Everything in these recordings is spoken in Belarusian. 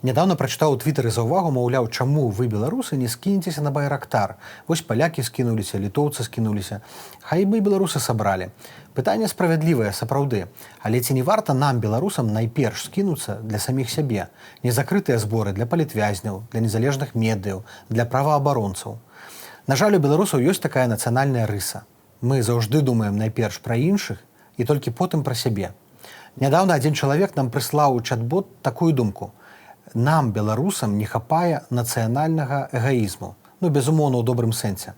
Нядаўна прачытаў у твітары заўвагу, маўляў, чаму вы, беларусы, не скінецеся на байрактар. Вось палякі скінуліся, літоўцы скінуліся. Хай бы і беларусы сабралі. Пытанне справядлівае, сапраўды. Але ці не варта нам, беларусам, найперш скінуцца для саміх сябе? Незакрытыя зборы для палітвязняў, для незалежных медыяў, для праваабаронцаў. На жаль, у беларусаў ёсць такая нацыянальная рыса. Мы заўжды думаем найперш пра іншых і толькі потым пра сябе. Нядаўна адзін чалавек нам прыслаў у чат-бот такую думку. Нам, беларусам, не хапае нацыянальнага эгаізму. Ну, безумоўна, у добрым сэнсе.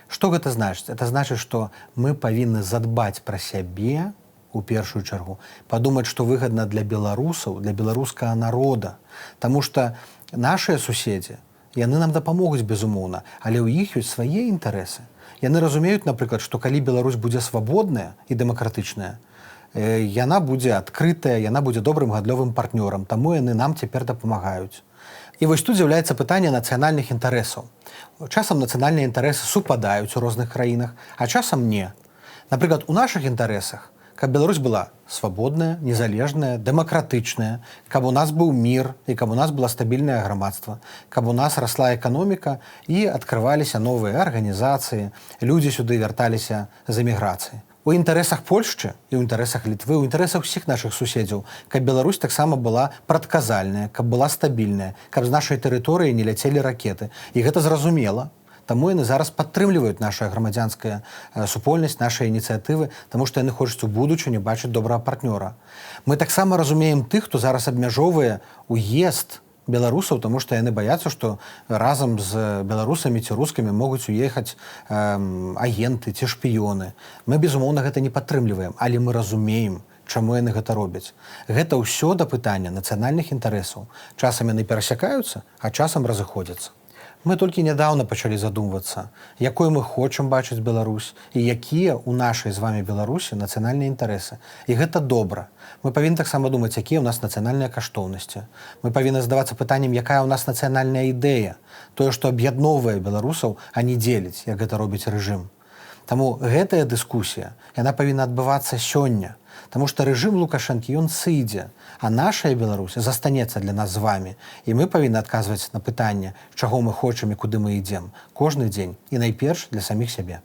Што гэта значыць? Это значыць, што мы павінны задбаць пра сябе, у першую чаргу, падумаць, што выгадна для беларусаў, для беларускага народа. Таму што нашыя суседзі, яны нам дапамогуць, безумоўна, але ў іх ёсць свае інтарэсы. Яны разумеюць, напрыклад, што калі Беларусь будзе свабодная і дэмакратычная, яна будзе адкрытая, яна будзе добрым гандлёвым партнёрам, таму яны нам цяпер дапамагаюць. І вось тут з'яўляецца пытанне нацыянальных інтарэсаў. Часам нацыянальныя інтарэсы супадаюць у розных краінах, а часам не. Напрыклад, у нашых інтарэсах, каб Беларусь была свабодная, незалежная, дэмакратычная, каб у нас быў мір і каб у нас была стабільнае грамадства, каб у нас расла эканоміка і адкрываліся новыя арганізацыі, людзі сюды вярталіся з эміграцыі. У інтарэсах Польшчы і ў інтарэсах Літвы, у інтарэсах усіх нашых суседзяў, каб Беларусь таксама была прадказальная, каб была стабільная, каб з нашай тэрыторыі не ляцелі ракеты. І гэта зразумела. Таму яны зараз падтрымліваюць наша грамадзянская супольнасць, нашы ініцыятывы, таму што яны хочуць у будучыню бачыць добрага партнёра. Мы таксама разумеем тых, хто зараз абмяжоўвае уезд беларусаў, таму што яны баяцца, што разам з беларусамі ці рускамі могуць уехаць агенты ці шпіёны. Мы, безумоўна, гэта не падтрымліваем, але мы разумеем, чаму яны гэта робяць. Гэта ўсё да пытання нацыянальных інтарэсаў. Часам яны перасякаюцца, а часам разыходзяцца. Мы толькі нядаўна пачалі задумвацца, якой мы хочам бачыць Беларусь і якія ў нашай з вамі Беларусі нацыянальныя інтарэсы. І гэта добра. Мы павінны таксама думаць, якія ў нас нацыянальныя каштоўнасці. Мы павінны задавацца пытаннем, якая ў нас нацыянальная ідэя, тое, што аб'ядноўвае беларусаў, а не дзеліць, як гэта робіць рэжым. Таму гэтая дыскусія, яна павінна адбывацца сёння. Таму што рэжым Лукашэнкі, ён сыдзе, а нашая Беларусь застанецца для нас з вамі. І мы павінны адказваць на пытанне, чаго мы хочам і куды мы ідзем, кожны дзень і найперш для саміх сябе.